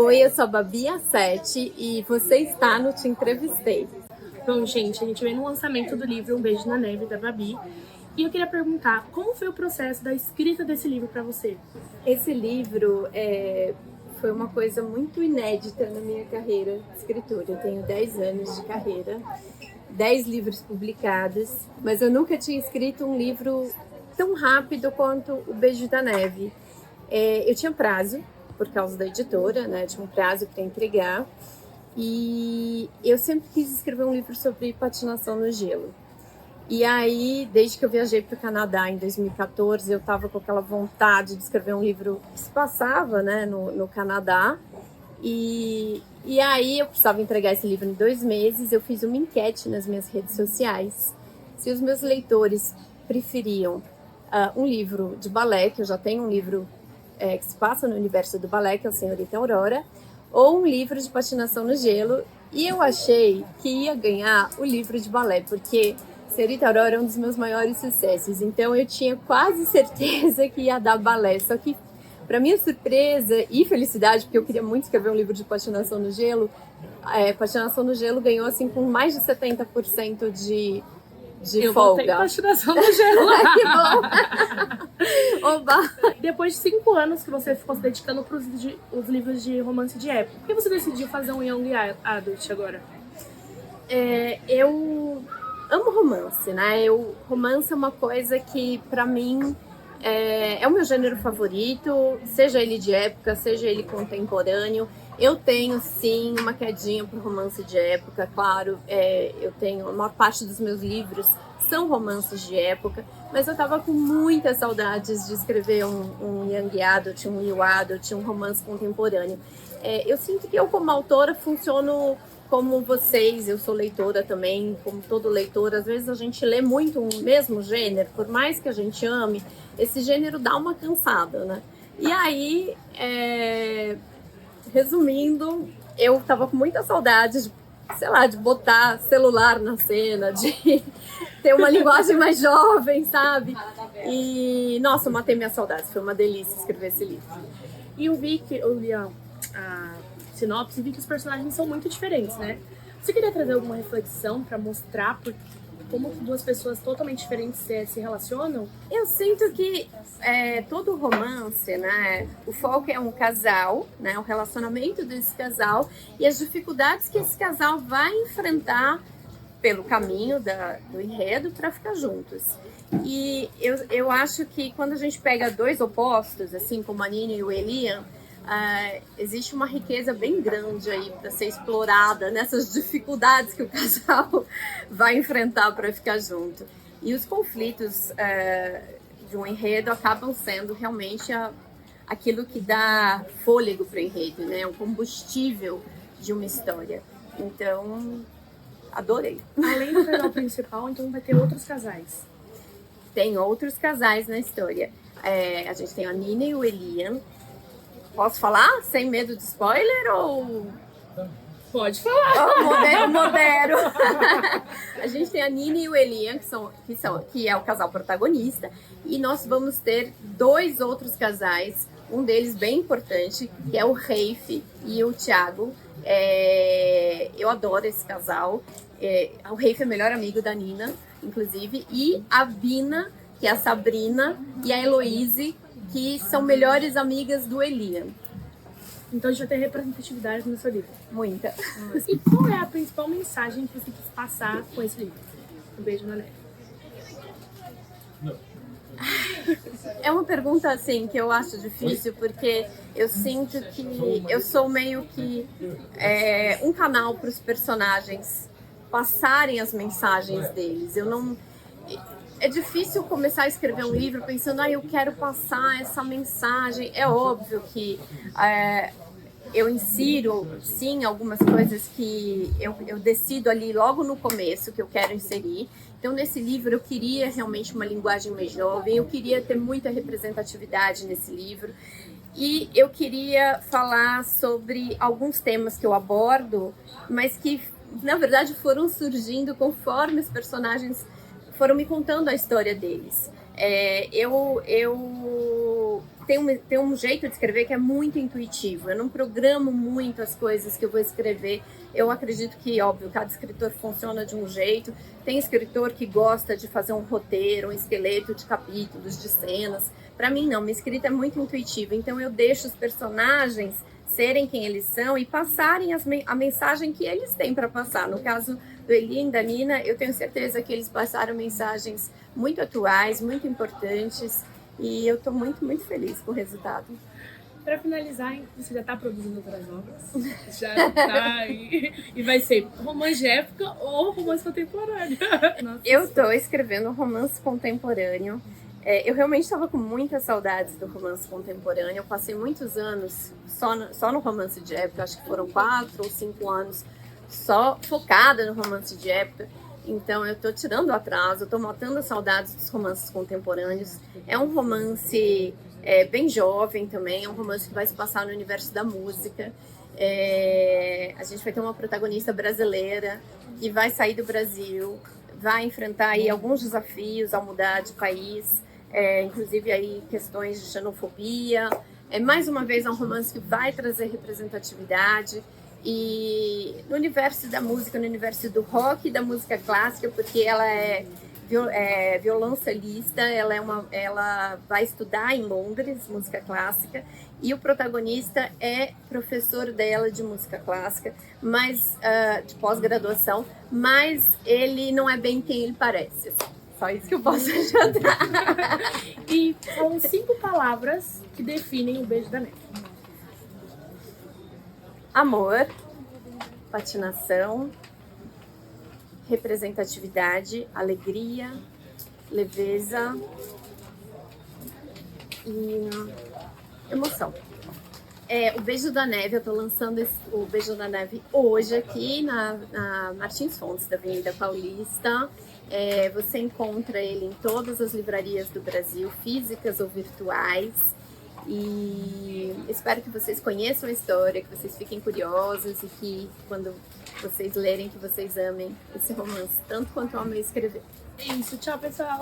Oi, eu sou a Babi A7 e você está no Te Entrevistei. Bom, gente, a gente veio no lançamento do livro Um Beijo na Neve, da Babi. E eu queria perguntar, como foi o processo da escrita desse livro para você? Esse livro foi uma coisa muito inédita na minha carreira de escritora. Eu tenho 10 anos de carreira, 10 livros publicados, mas eu nunca tinha escrito um livro tão rápido quanto O Beijo da Neve. Eu tinha prazo, por causa da editora, né? Tinha um prazo para entregar. E eu sempre quis escrever um livro sobre patinação no gelo. E aí, desde que eu viajei para o Canadá em 2014, eu estava com aquela vontade de escrever um livro que se passava, né, no Canadá. E aí eu precisava entregar esse livro em 2 meses. Eu fiz uma enquete nas minhas redes sociais se os meus leitores preferiam um livro de balé, que eu já tenho um livro que se passa no universo do balé, que é o Senhorita Aurora, ou um livro de patinação no gelo. E eu achei que ia ganhar o livro de balé, porque Senhorita Aurora é um dos meus maiores sucessos. Então eu tinha quase certeza que ia dar balé. Só que, para minha surpresa e felicidade, porque eu queria muito escrever um livro de patinação no gelo, patinação no gelo ganhou assim com mais de 70% de eu folga. Eu patinação no gelo. Que bom! Oba! Depois de 5 anos que você ficou se dedicando para os livros de romance de época, por que você decidiu fazer um Young Adult agora? Eu amo romance, né? Romance é uma coisa que, pra mim, é o meu gênero favorito, seja ele de época, seja ele contemporâneo. Eu tenho, sim, uma quedinha pro romance de época, claro. Eu tenho, a maior parte dos meus livros são romances de época, mas eu tava com muitas saudades de escrever um Young Adult, um New Adult, um romance contemporâneo. Eu sinto que eu, como autora, funciono como vocês, eu sou leitora também, como todo leitor, às vezes a gente lê muito o mesmo gênero, por mais que a gente ame, esse gênero dá uma cansada, né? E aí, resumindo, eu tava com muita saudade de, sei lá, de botar celular na cena, de ter uma linguagem mais jovem, sabe? E, nossa, eu matei minha saudade, foi uma delícia escrever esse livro. E eu li a sinopse e vi que os personagens são muito diferentes, né? Você queria trazer alguma reflexão para mostrar como duas pessoas totalmente diferentes se relacionam? Eu sinto que todo romance, né, o foco é um casal, né, o relacionamento desse casal e as dificuldades que esse casal vai enfrentar pelo caminho do enredo para ficar juntos. E eu acho que quando a gente pega 2 opostos, assim como a Nina e o Elian, existe uma riqueza bem grande aí para ser explorada nessas dificuldades que o casal vai enfrentar para ficar junto. E os conflitos de um enredo acabam sendo realmente aquilo que dá fôlego para o enredo, né? O combustível de uma história. Então, adorei. Além do casal principal, então vai ter outros casais. Tem outros casais na história. A gente tem a Nina e o Elian. Posso falar? Sem medo de spoiler ou... Pode falar. Oh, modero. A gente tem a Nina e o Elian, que é o casal protagonista. E nós vamos ter 2 outros casais. Um deles bem importante, que é o Rafe e o Thiago. Eu adoro esse casal. O Rafe é o melhor amigo da Nina, inclusive. E a Bina, que é a Sabrina, e a Heloise, que são melhores amigas do Elian. Então a gente vai ter representatividade no seu livro. Muita. E qual é a principal mensagem que você quis passar com esse livro? Um Beijo na Neve. É uma pergunta, assim, que eu acho difícil, porque eu sinto que eu sou meio que um canal para os personagens passarem as mensagens deles. É difícil começar a escrever um livro pensando, eu quero passar essa mensagem. É óbvio que eu insiro, sim, algumas coisas que eu decido ali logo no começo que eu quero inserir. Então, nesse livro, eu queria realmente uma linguagem mais jovem, eu queria ter muita representatividade nesse livro. E eu queria falar sobre alguns temas que eu abordo, mas que, na verdade, foram surgindo conforme os personagens foram me contando a história deles. Eu tem um jeito de escrever que é muito intuitivo. Eu não programo muito as coisas que eu vou escrever. Eu acredito que, óbvio, cada escritor funciona de um jeito. Tem escritor que gosta de fazer um roteiro, um esqueleto de capítulos, de cenas. Para mim, não. Minha escrita é muito intuitiva. Então, eu deixo os personagens serem quem eles são e passarem a mensagem que eles têm para passar. No caso do Eli e da Nina, eu tenho certeza que eles passaram mensagens muito atuais, muito importantes, e eu estou muito, muito feliz com o resultado. Para finalizar, você já está produzindo outras obras? Já está e vai ser romance de época ou romance contemporâneo? Nossa, eu estou escrevendo um romance contemporâneo. Eu realmente estava com muitas saudades do romance contemporâneo. Eu passei muitos anos só no romance de época, acho que foram 4 ou 5 anos só focada no romance de época. Então eu estou tirando o atraso, estou matando as saudades dos romances contemporâneos. É um romance bem jovem também, é um romance que vai se passar no universo da música. A gente vai ter uma protagonista brasileira que vai sair do Brasil, vai enfrentar aí alguns desafios ao mudar de país, inclusive aí questões de xenofobia. Mais uma vez é um romance que vai trazer representatividade e no universo da música, no universo do rock e da música clássica, porque ela é violoncelista, ela vai estudar em Londres música clássica e o protagonista é professor dela de música clássica, mas de pós-graduação, mas ele não é bem quem ele parece. Só isso que eu posso ajudar. E são 5 palavras que definem o Beijo da Neve. Amor, patinação, representatividade, alegria, leveza e emoção. O Beijo da Neve, eu tô lançando o Beijo da Neve hoje aqui na Martins Fontes, da Avenida Paulista. Você encontra ele em todas as livrarias do Brasil, físicas ou virtuais. E espero que vocês conheçam a história, que vocês fiquem curiosos e que quando vocês lerem, que vocês amem esse romance, tanto quanto eu amei escrever. É isso, tchau pessoal!